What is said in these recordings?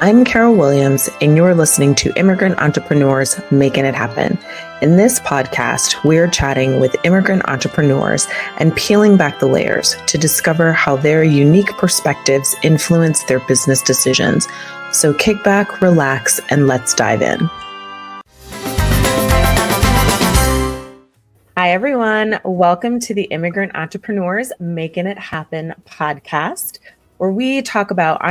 I'm Carol Williams, and you're listening to Immigrant Entrepreneurs Making It Happen. In this podcast, we're chatting with immigrant entrepreneurs and peeling back the layers to discover how their unique perspectives influence their business decisions. So kick back, relax, and let's dive in. Hi, everyone. Welcome to the Immigrant Entrepreneurs Making It Happen podcast, where we talk about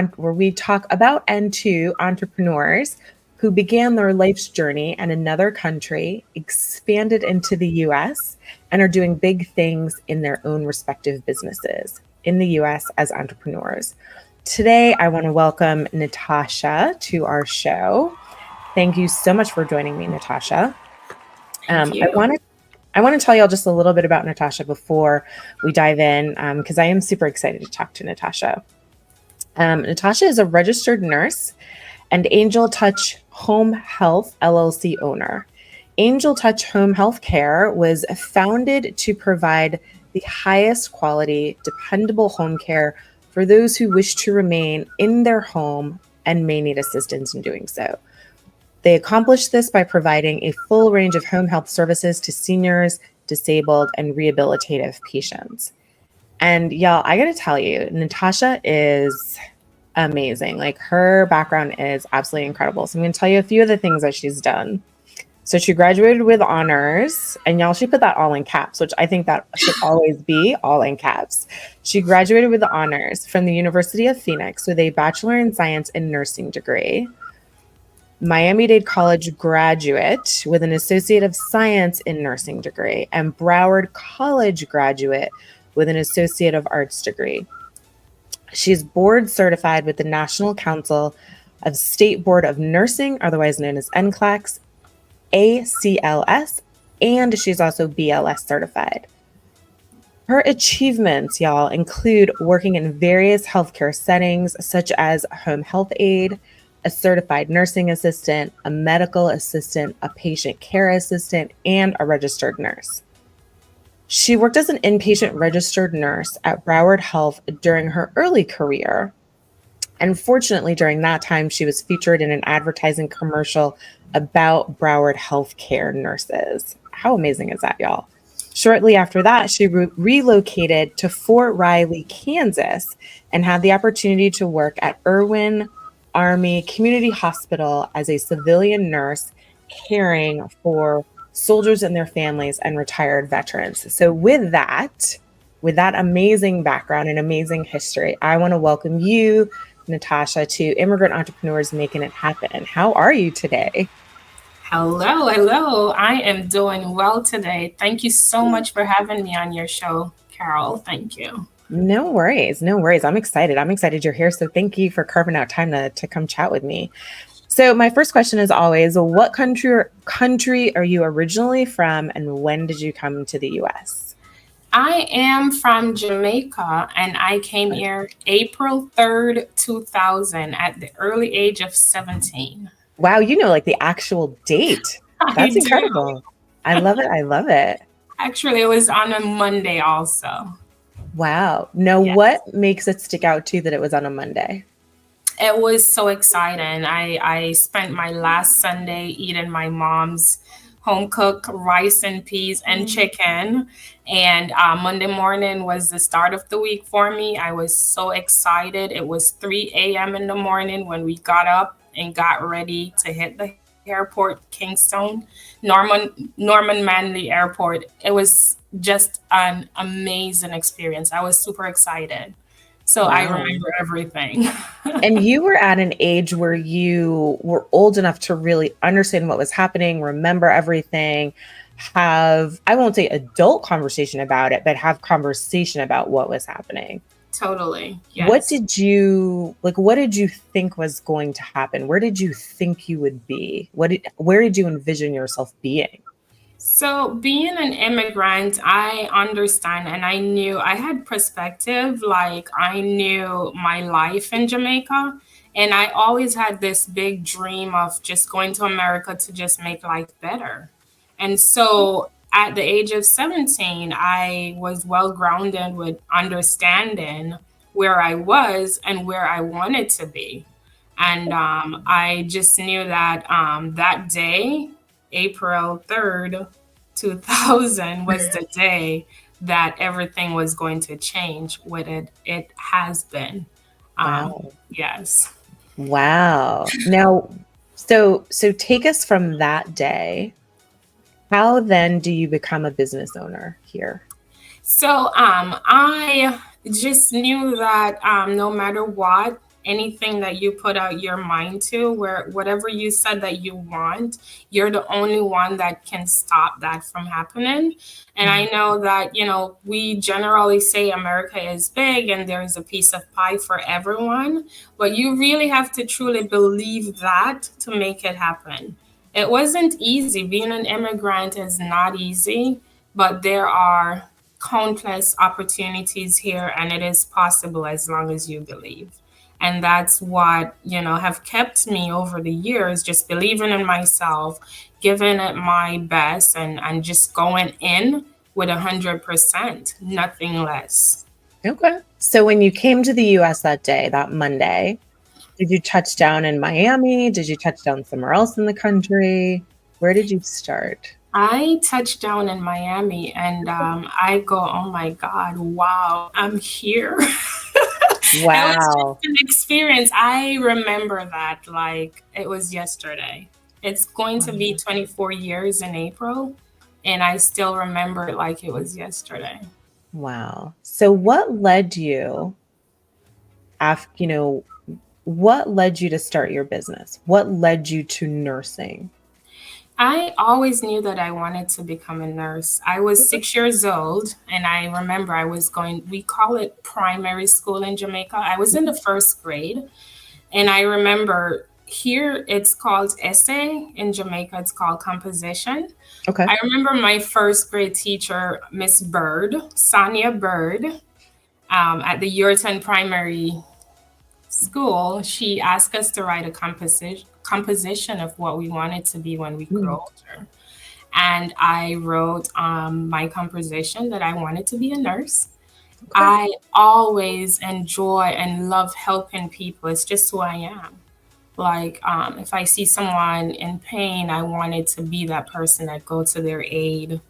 and to entrepreneurs who began their life's journey in another country, expanded into the U.S., and are doing big things in their own respective businesses in the U.S. as entrepreneurs. Today, I want to welcome Natasha to our show. Thank you so much for joining me, Natasha. Thank you. I want to tell y'all just a little bit about Natasha before we dive in, because I am super excited to talk to Natasha. Natasha is a registered nurse and Angel Touch Home Health LLC owner. Angel Touch Home Health Care was founded to provide the highest quality, dependable home care for those who wish to remain in their home and may need assistance in doing so. They accomplish this by providing a full range of home health services to seniors, disabled, and rehabilitative patients. And y'all, I got to tell you, Natasha is amazing. Like, her background is absolutely incredible. So I'm going to tell you a few of the things that she's done. So she graduated with honors, and y'all, she put that all in caps, which I think that should always be all in caps. She graduated with honors from the University of Phoenix with a Bachelor in Science and Nursing degree. Miami-Dade College graduate with an Associate of Science in Nursing degree, and Broward College graduate with an Associate of Arts degree. She's board certified with the National Council of State Board of Nursing, otherwise known as NCLEX, ACLS, and she's also BLS certified. Her achievements, y'all, include working in various healthcare settings, such as home health aide, a certified nursing assistant, a medical assistant, a patient care assistant, and a registered nurse. She worked as an inpatient registered nurse at Broward Health during her early career. And fortunately, during that time, she was featured in an advertising commercial about Broward healthcare nurses. How amazing is that, y'all? Shortly after that, she relocated to Fort Riley, Kansas, and had the opportunity to work at Irwin Army Community Hospital as a civilian nurse caring for soldiers and their families and retired veterans. So with that amazing background and amazing history, I want to welcome you, Natasha, to Immigrant Entrepreneurs Making It Happen. How are you today? Hello. I am doing well today. Thank you so much for having me on your show, Carol. Thank you. No worries. I'm excited you're here. So thank you for carving out time to come chat with me. So my first question is always, what country are you originally from, and when did you come to the U.S.? I am from Jamaica, and I came here April 3rd, 2000 at the early age of 17. Wow, you know, like the actual date. That's incredible. I love it. Actually, it was on a Monday also. Wow. Now, yes. What makes it stick out to you that it was on a Monday? It was so exciting. I spent my last Sunday eating my mom's home cooked rice and peas and chicken. And Monday morning was the start of the week for me. I was so excited. It was 3 a.m. in the morning when we got up and got ready to hit the airport, Kingston, Norman Manley Airport. It was just an amazing experience. I was super excited. So wow. I remember everything. And you were at an age where you were old enough to really understand what was happening, remember everything, have, I won't say adult conversation about it, but have conversation about what was happening. Totally. Yes. What did you think was going to happen? Where did you think you would be? Where did you envision yourself being? So being an immigrant, I understand, and I knew I had perspective, like I knew my life in Jamaica, and I always had this big dream of just going to America to just make life better. And so at the age of 17, I was well grounded with understanding where I was and where I wanted to be. And I just knew that that day, April 3rd, 2000, was the day that everything was going to change. With it has been. Wow. Yes. Wow. Now, so take us from that day. How then do you become a business owner here? So I just knew that no matter what, anything that you put out your mind to, where whatever you said that you want, you're the only one that can stop that from happening. And I Mhm. know that, we generally say America is big and there's a piece of pie for everyone, but you really have to truly believe that to make it happen. It wasn't easy. Being an immigrant is not easy, but there are countless opportunities here, and it is possible as long as you believe. And that's what, have kept me over the years, just believing in myself, giving it my best, and just going in with 100%, nothing less. Okay. So when you came to the US that day, that Monday, did you touch down in Miami? Did you touch down somewhere else in the country? Where did you start? I touched down in Miami, and I go, oh my God, wow, I'm here. It was just Wow. an experience. I remember that like it was yesterday. It's going to be Wow. 24 years in April, and I still remember it like it was yesterday. Wow. So what led you after, what led you to start your business? What led you to nursing? I always knew that I wanted to become a nurse. I was 6 years old, and I remember I was going, we call it primary school in Jamaica. I was in the first grade, and I remember here it's called essay. In Jamaica, it's called composition. Okay. I remember my first grade teacher, Miss Bird, Sonia Bird, at the Yurton Primary School. She asked us to write a composition of what we wanted to be when we Mm, grow older. And I wrote my composition that I wanted to be a nurse. okay. I always enjoy and love helping people. It's just who I am. Like, if I see someone in pain, I wanted to be that person that go to their aid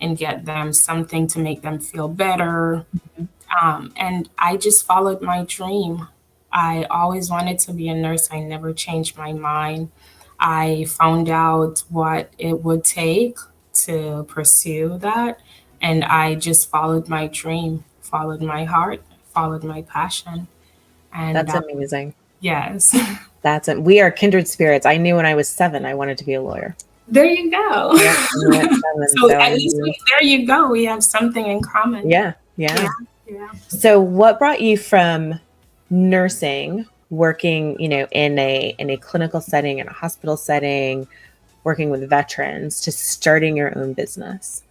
and get them something to make them feel better. Mhm. And I just followed my dream. I always wanted to be a nurse. I never changed my mind. I found out what it would take to pursue that. And I just followed my dream, followed my heart, followed my passion. And That's amazing. yes. We are kindred spirits. I knew when I was 7 I wanted to be a lawyer. There you go. Yep, I knew at 7, So so I at least knew. there you go. We have something in common. Yeah, Yeah, yeah. yeah. So what brought you from nursing, working, in a clinical setting, in a hospital setting, working with veterans, to starting your own business?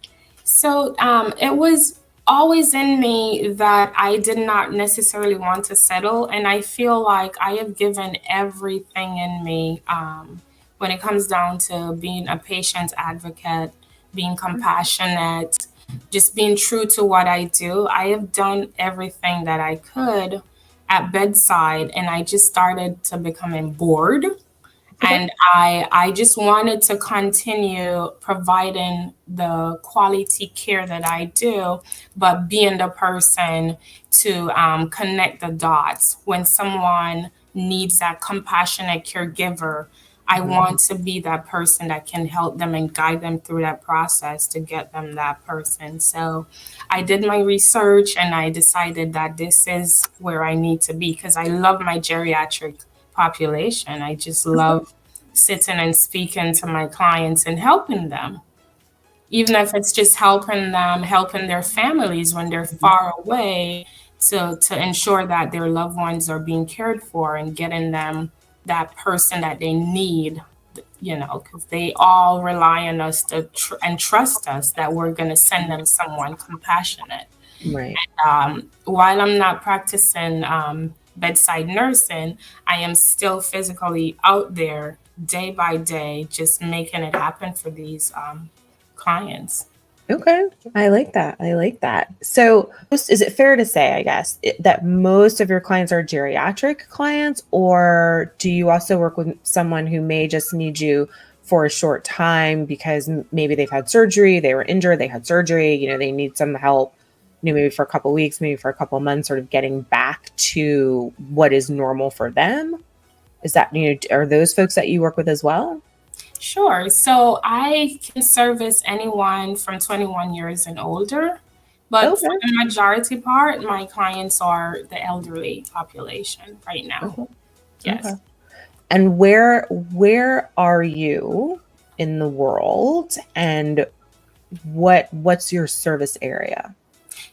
So it was always in me that I did not necessarily want to settle. And I feel like I have given everything in me when it comes down to being a patient advocate, being compassionate, just being true to what I do. I have done everything that I could at bedside, and I just started to becoming bored, Okay. and I just wanted to continue providing the quality care that I do, but being the person to connect the dots when someone needs that compassionate caregiver. I Mhm. want to be that person that can help them and guide them through that process to get them that person. So I did my research, and I decided that this is where I need to be because I love my geriatric population. I just love sitting and speaking to my clients and helping them, even if it's just helping them, helping their families when they're Mhm. far away, to ensure that their loved ones are being cared for and getting them that person that they need, because they all rely on us and trust us that we're going to send them someone compassionate. Right. While I'm not practicing bedside nursing, I am still physically out there day by day, just making it happen for these clients. Okay. I like that. I like that. So, is it fair to say, I guess, that most of your clients are geriatric clients, or do you also work with someone who may just need you for a short time because maybe they've had surgery, they were injured, they had surgery, they need some help, maybe for a couple weeks, maybe for a couple months, sort of getting back to what is normal for them? Is that, are those folks that you work with as well? Sure. So I can service anyone from 21 years and older, but for Okay. the majority part, my clients are the elderly population right now. Okay. Okay. Yes. And where are you in the world, and what's your service area?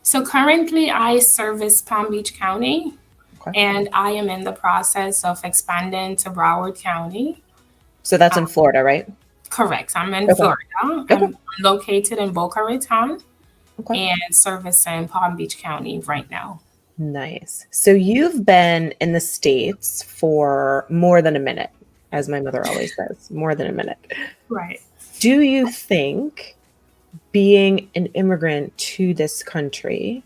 So currently I service Palm Beach County, Okay. and I am in the process of expanding to Broward County. So that's in Florida, right? Correct. I'm in Okay. Florida. Okay. I'm located in Boca Raton Okay. and servicing Palm Beach County right now. Nice. So you've been in the States for more than a minute, as my mother always says, more than a minute. Right. Do you think being an immigrant to this country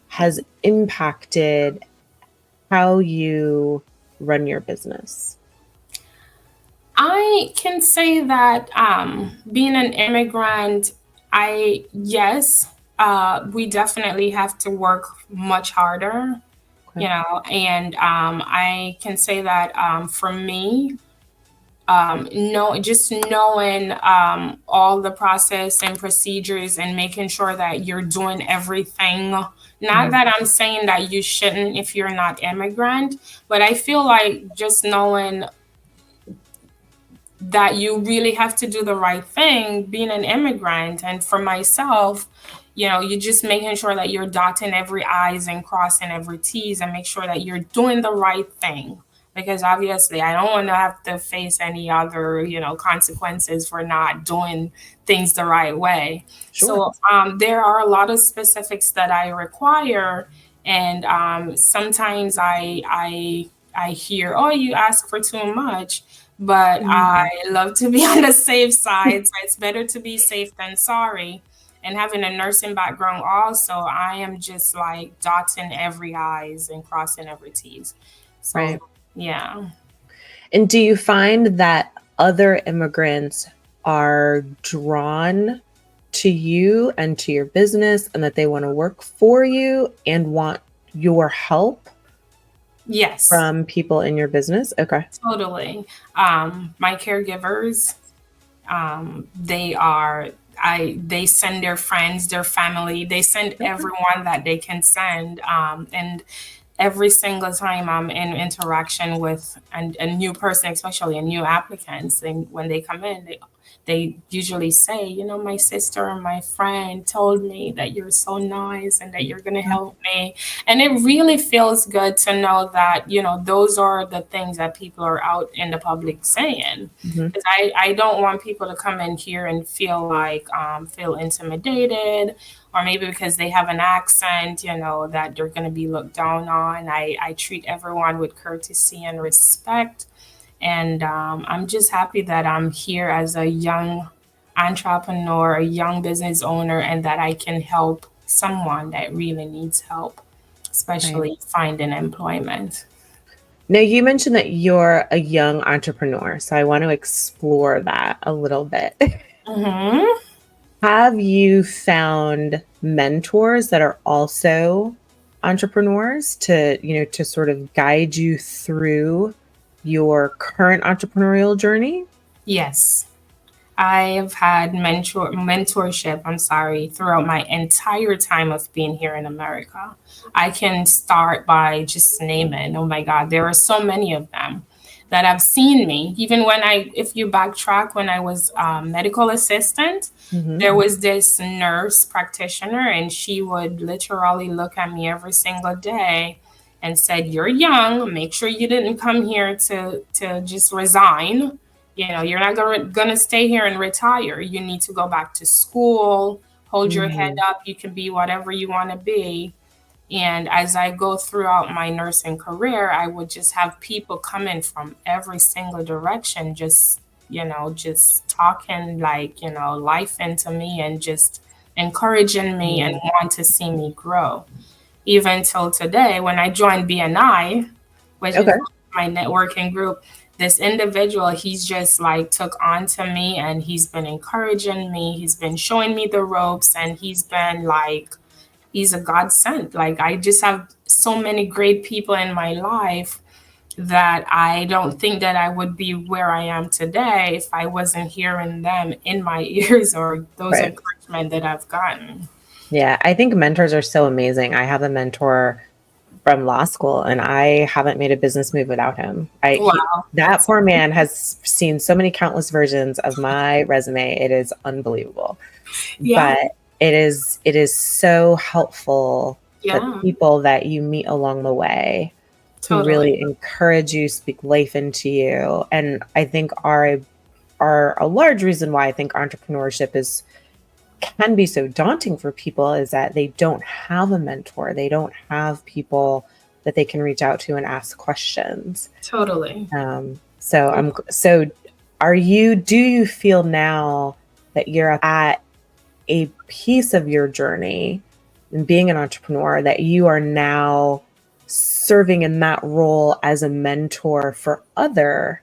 has impacted how you run your business? I can say that being an immigrant, yes, we definitely have to work much harder, Okay. and I can say that for me, no, just knowing all the process and procedures and making sure that you're doing everything. Not Mhm. that I'm saying that you shouldn't if you're not immigrant, but I feel like just knowing that you really have to do the right thing being an immigrant. And for myself, you're just making sure that you're dotting every i's and crossing every t's and make sure that you're doing the right thing, because obviously I don't want to have to face any other consequences for not doing things the right way. Sure. So there are a lot of specifics that I require, and sometimes I hear, oh, you ask for too much, but I Mhm. love to be on the safe side. So it's better to be safe than sorry. And having a nursing background also, I am just like dotting every I's and crossing every T's. So Right. yeah. And do you find that other immigrants are drawn to you and to your business, and that they want to work for you and want your help Yes, from people in your business? Okay. totally. My caregivers, they are they send their friends, their family, they send Okay. everyone that they can send. And every single time I'm in interaction with a new person, especially a new applicants, and when they come in, they usually say, my sister or my friend told me that you're so nice and that you're going to help me. And it really feels good to know that, those are the things that people are out in the public saying. Mhm. 'Cause I don't want people to come in here and feel like, feel intimidated, or maybe because they have an accent, that they're going to be looked down on. I treat everyone with courtesy and respect. And I'm just happy that I'm here as a young entrepreneur, a young business owner, and that I can help someone that really needs help, Right. especially finding employment. Now, you mentioned that you're a young entrepreneur, so I want to explore that a little bit. Hmm. Have you found mentors that are also entrepreneurs to sort of guide you through your current entrepreneurial journey? Yes. I've had mentorship, I'm sorry, throughout my entire time of being here in America. I can start by just naming, oh my God, there are so many of them that have seen me. Even if you backtrack, when I was medical assistant, Hmm. there was this nurse practitioner, and she would literally look at me every single day and said, "You're young. Make sure you didn't come here to just resign. You're not gonna stay here and retire. You need to go back to school. Hold your head Hmm. up. You can be whatever you want to be." And as I go throughout my nursing career, I would just have people coming from every single direction, just talking like, life into me, and just encouraging me and Mm. want to see me grow. Even till today, when I joined BNI, which is Okay. my networking group, this individual, he's just like took on to me and he's been encouraging me. He's been showing me the ropes and he's been like, he's a godsend. Like, I just have so many great people in my life that I don't think that I would be where I am today if I wasn't hearing them in my ears or those Right. encouragement that I've gotten. Yeah, I think mentors are so amazing. I have a mentor from law school, and I haven't made a business move without him. Wow. That poor man has seen so many countless versions of my resume. It is unbelievable. Yeah. But it is so helpful, the Yeah. people that you meet along the way who Totally. really encourage you, speak life into you, and I think are a large reason why I think entrepreneurship is can be so daunting for people is that they don't have a mentor. They don't have people that they can reach out to and ask questions. Totally. So are you do you feel now that you're at a piece of your journey in being an entrepreneur that you are now serving in that role as a mentor for other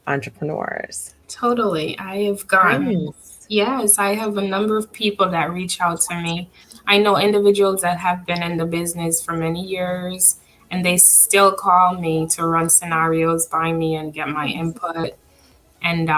entrepreneurs? Totally. I have gotten, Nice. yes, I have a number of people that reach out to me. I know individuals that have been in the business for many years and they still call me to run scenarios by me and get my input. And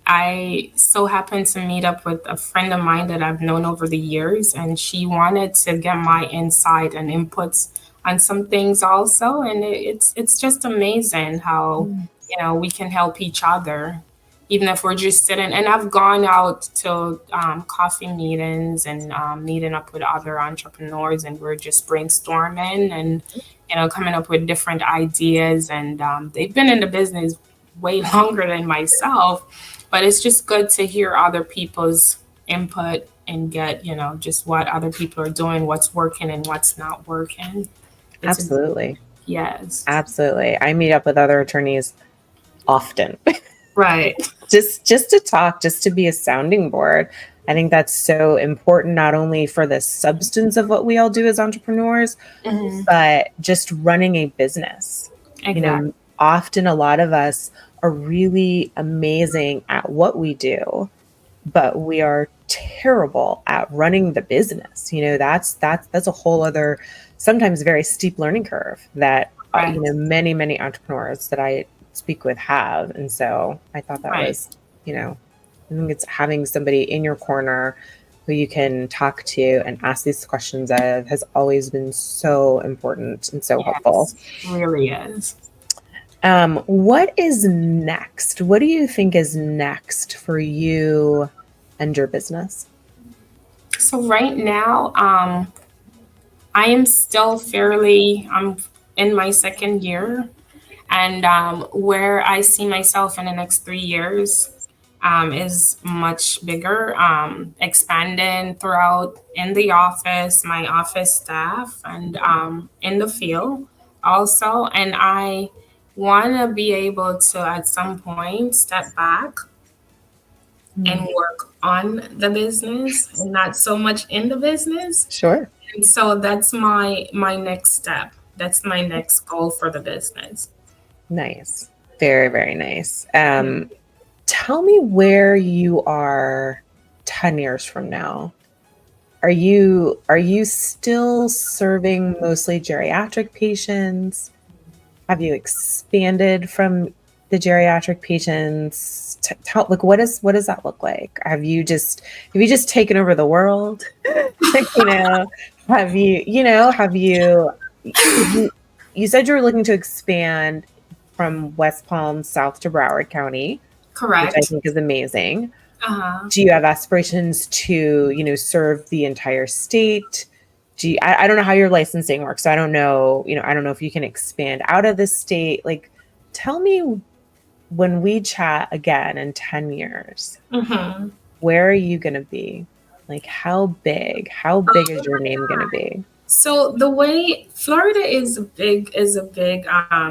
I so happened to meet up with a friend of mine that I've known over the years, and she wanted to get my insight and inputs on some things also. And it's just amazing how Mm. we can help each other, even if we're just sitting. And I've gone out to coffee meetings and meeting up with other entrepreneurs, and we're just brainstorming and coming up with different ideas. And they've been in the business way longer than myself, but it's just good to hear other people's input and get, just what other people are doing, what's working and what's not working. It's a, Absolutely. yes. Absolutely. I meet up with other attorneys often. Right. Just to talk, just to be a sounding board. I think that's so important, not only for the substance of what we all do as entrepreneurs, Mhm. but just running a business. Exactly. Often a lot of us are really amazing at what we do, but we are terrible at running the business. That's a whole other, sometimes very steep learning curve that Right. many entrepreneurs that I speak with have. And so I thought that Right. was, I think it's having somebody in your corner who you can talk to and ask these questions of has always been so important and so helpful. Yes. Really is. What is next? What do you think is next for you and your business? So right now, I am still I'm in my second year. And where I see myself in the next 3 years is much bigger, expanding throughout in the office, my office staff, and in the field also. And I want to be able to, at some point, step back and Mm. work on the business and not so much in the business. Sure. And so that's my next step. That's my next goal for the business. Nice. Very, very nice. Tell me where you are 10 years from now. Are you still serving mostly geriatric patients? Have you expanded from the geriatric patients? Tell, like, what does that look like? Have you just taken over the world? you know, you said you were looking to expand from West Palm south to Broward County, which I Correct. think is amazing. Uh-huh. Do you have aspirations to, serve the entire state? I don't know how your licensing works. So I don't know if you can expand out of the state. Like, tell me when we chat again in 10 years, Hmm. where are you going to be? Like, how big is your name going to be? So the way Florida is a big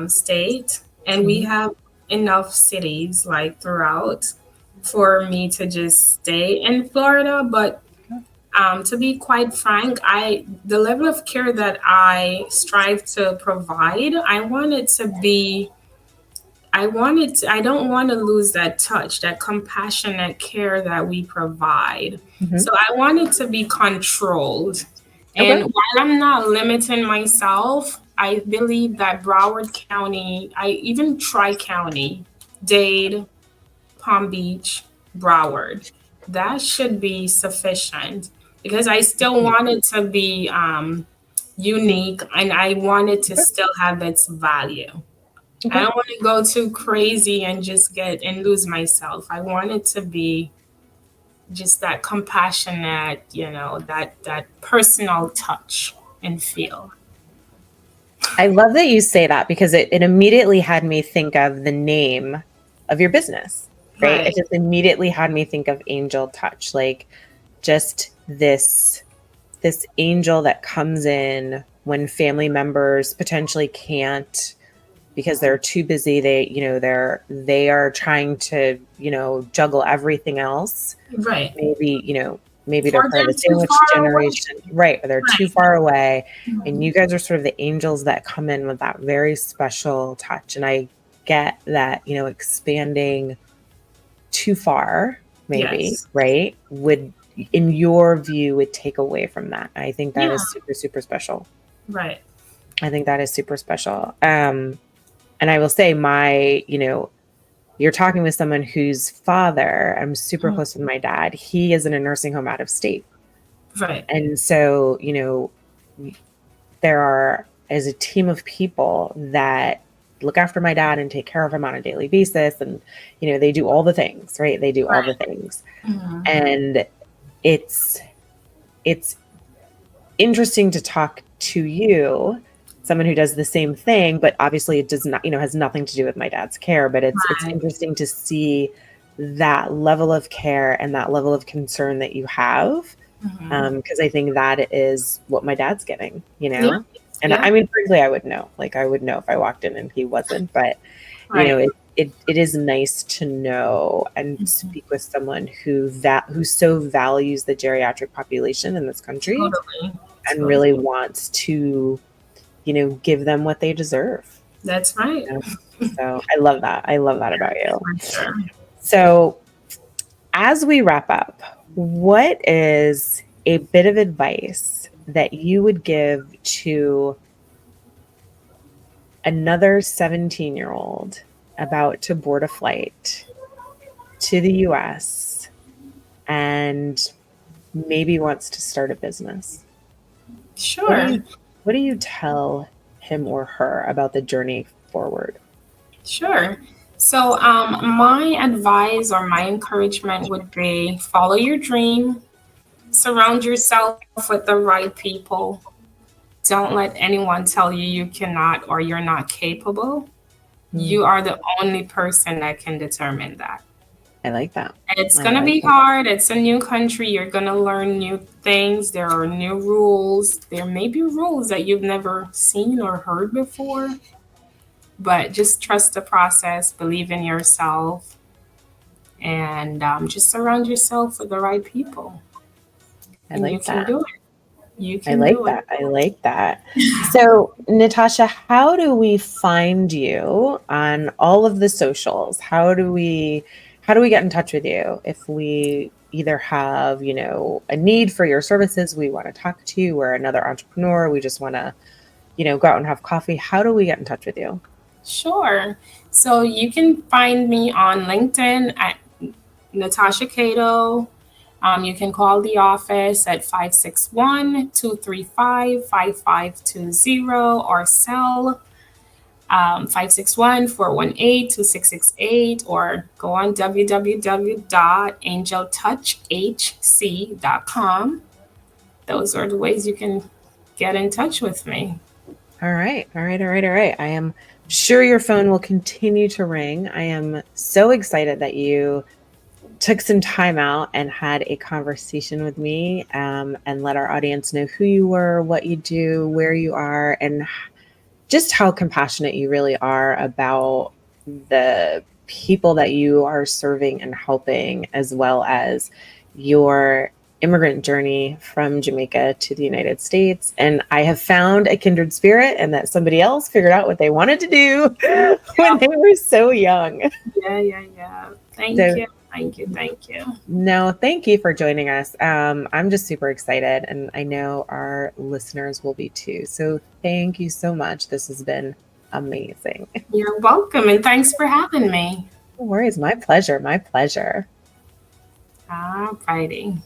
state, and we Mhm. have enough cities like throughout for me to just stay in Florida. But To be quite frank, the level of care that I strive to provide, I don't want to lose that touch, that compassionate care that we provide. Hmm. So I want it to be controlled. And Okay. while I'm not limiting myself, I believe that Broward County, even Tri County, Dade, Palm Beach, Broward, that should be sufficient because I still want it to be unique and I want it to Okay. still have its value. I Okay. don't want to go too crazy and just get and lose myself. I want it to be just that compassionate, that personal touch and feel. I love that you say that because it immediately had me think of the name of your business, right? It Right, just immediately had me think of Angel Touch, like just this angel that comes in when family members potentially can't because they're too busy. They are trying to, juggle everything else. right. Maybe they're Or part of the they're too sandwich far away. generation, right? Or they're too Right. far away. And Mhm. you guys are sort of the angels that come in with that very special touch. And I get that, expanding too far, maybe, Yes. right? Would, in your view, would take away from that. I think that Yeah. is super, super special. Right. I think that is super special. And I will say you're talking with someone whose father, I'm super Mhm. close with my dad. He is in a nursing home out of state. Right. And so, there are as a team of people that look after my dad and take care of him on a daily basis. And, they do all the things, right? They do all the Right. things. Mhm. And it's it's interesting to talk to you, someone who does the same thing, but obviously it does not, has nothing to do with my dad's care, but it's Right. interesting to see that level of care and that level of concern that you have. Mhm. Because I think that is what my dad's getting. Yeah. And Yeah. I mean, frankly, I would know. Like, I would know if I walked in and he wasn't. But Right. it is nice to know and Mhm. speak with someone who so values the geriatric population in this country Totally. and Totally. really wants to, give them what they deserve. That's right. You know? So I love that. I love that about you. For sure. So as we wrap up, what is a bit of advice that you would give to another 17-year-old about to board a flight to the US and maybe wants to start a business? What do Sure. you what do you tell him or her about the journey forward? Sure. So, my advice or my encouragement would be follow your dream, surround yourself with the right people. Don't let anyone tell you you cannot or you're not capable. Hmm, You are the only person that can determine that. I like that. It's I going to like be that. hard. It's a new country. You're going to learn new things. There are new rules. There may be rules that you've never seen or heard before, but just trust the process, believe in yourself, and just surround yourself with the right people. I And you like can that. do it. You I can like do it. that. I like that. So, Natasha, how do we find you on all of the socials? How do we get in touch with you if we either have, a need for your services, we want to talk to you, or another entrepreneur, we just want to, go out and have coffee. How do we get in touch with you? Sure. So you can find me on LinkedIn at Natasha Cato. You can call the office at 561-235-5520 or cell 561-418-2668 or go on www.angeltouchhc.com. Those are the ways you can get in touch with me. All right. All right. All right. All right. I am sure your phone will continue to ring. I am so excited that you took some time out and had a conversation with me, and let our audience know who you were, what you do, where you are, and just how compassionate you really are about the people that you are serving and helping, as well as your immigrant journey from Jamaica to the United States. And I have found a kindred spirit, and that somebody else figured out what they wanted to do when they were so young. Yeah. Thank you. No, thank you for joining us. I'm just super excited, and I know our listeners will be too. So thank you so much. This has been amazing. You're welcome, and thanks for having me. No worries. My pleasure. All righty.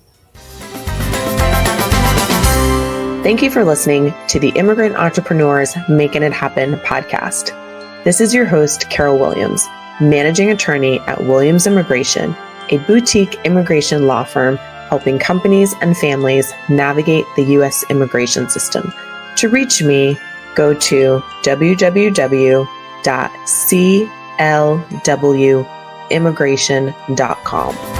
Thank you for listening to the Immigrant Entrepreneurs Making It Happen podcast. This is your host, Carol Williams, managing attorney at Williams Immigration, a boutique immigration law firm helping companies and families navigate the U.S. immigration system. To reach me, go to www.clwimmigration.com.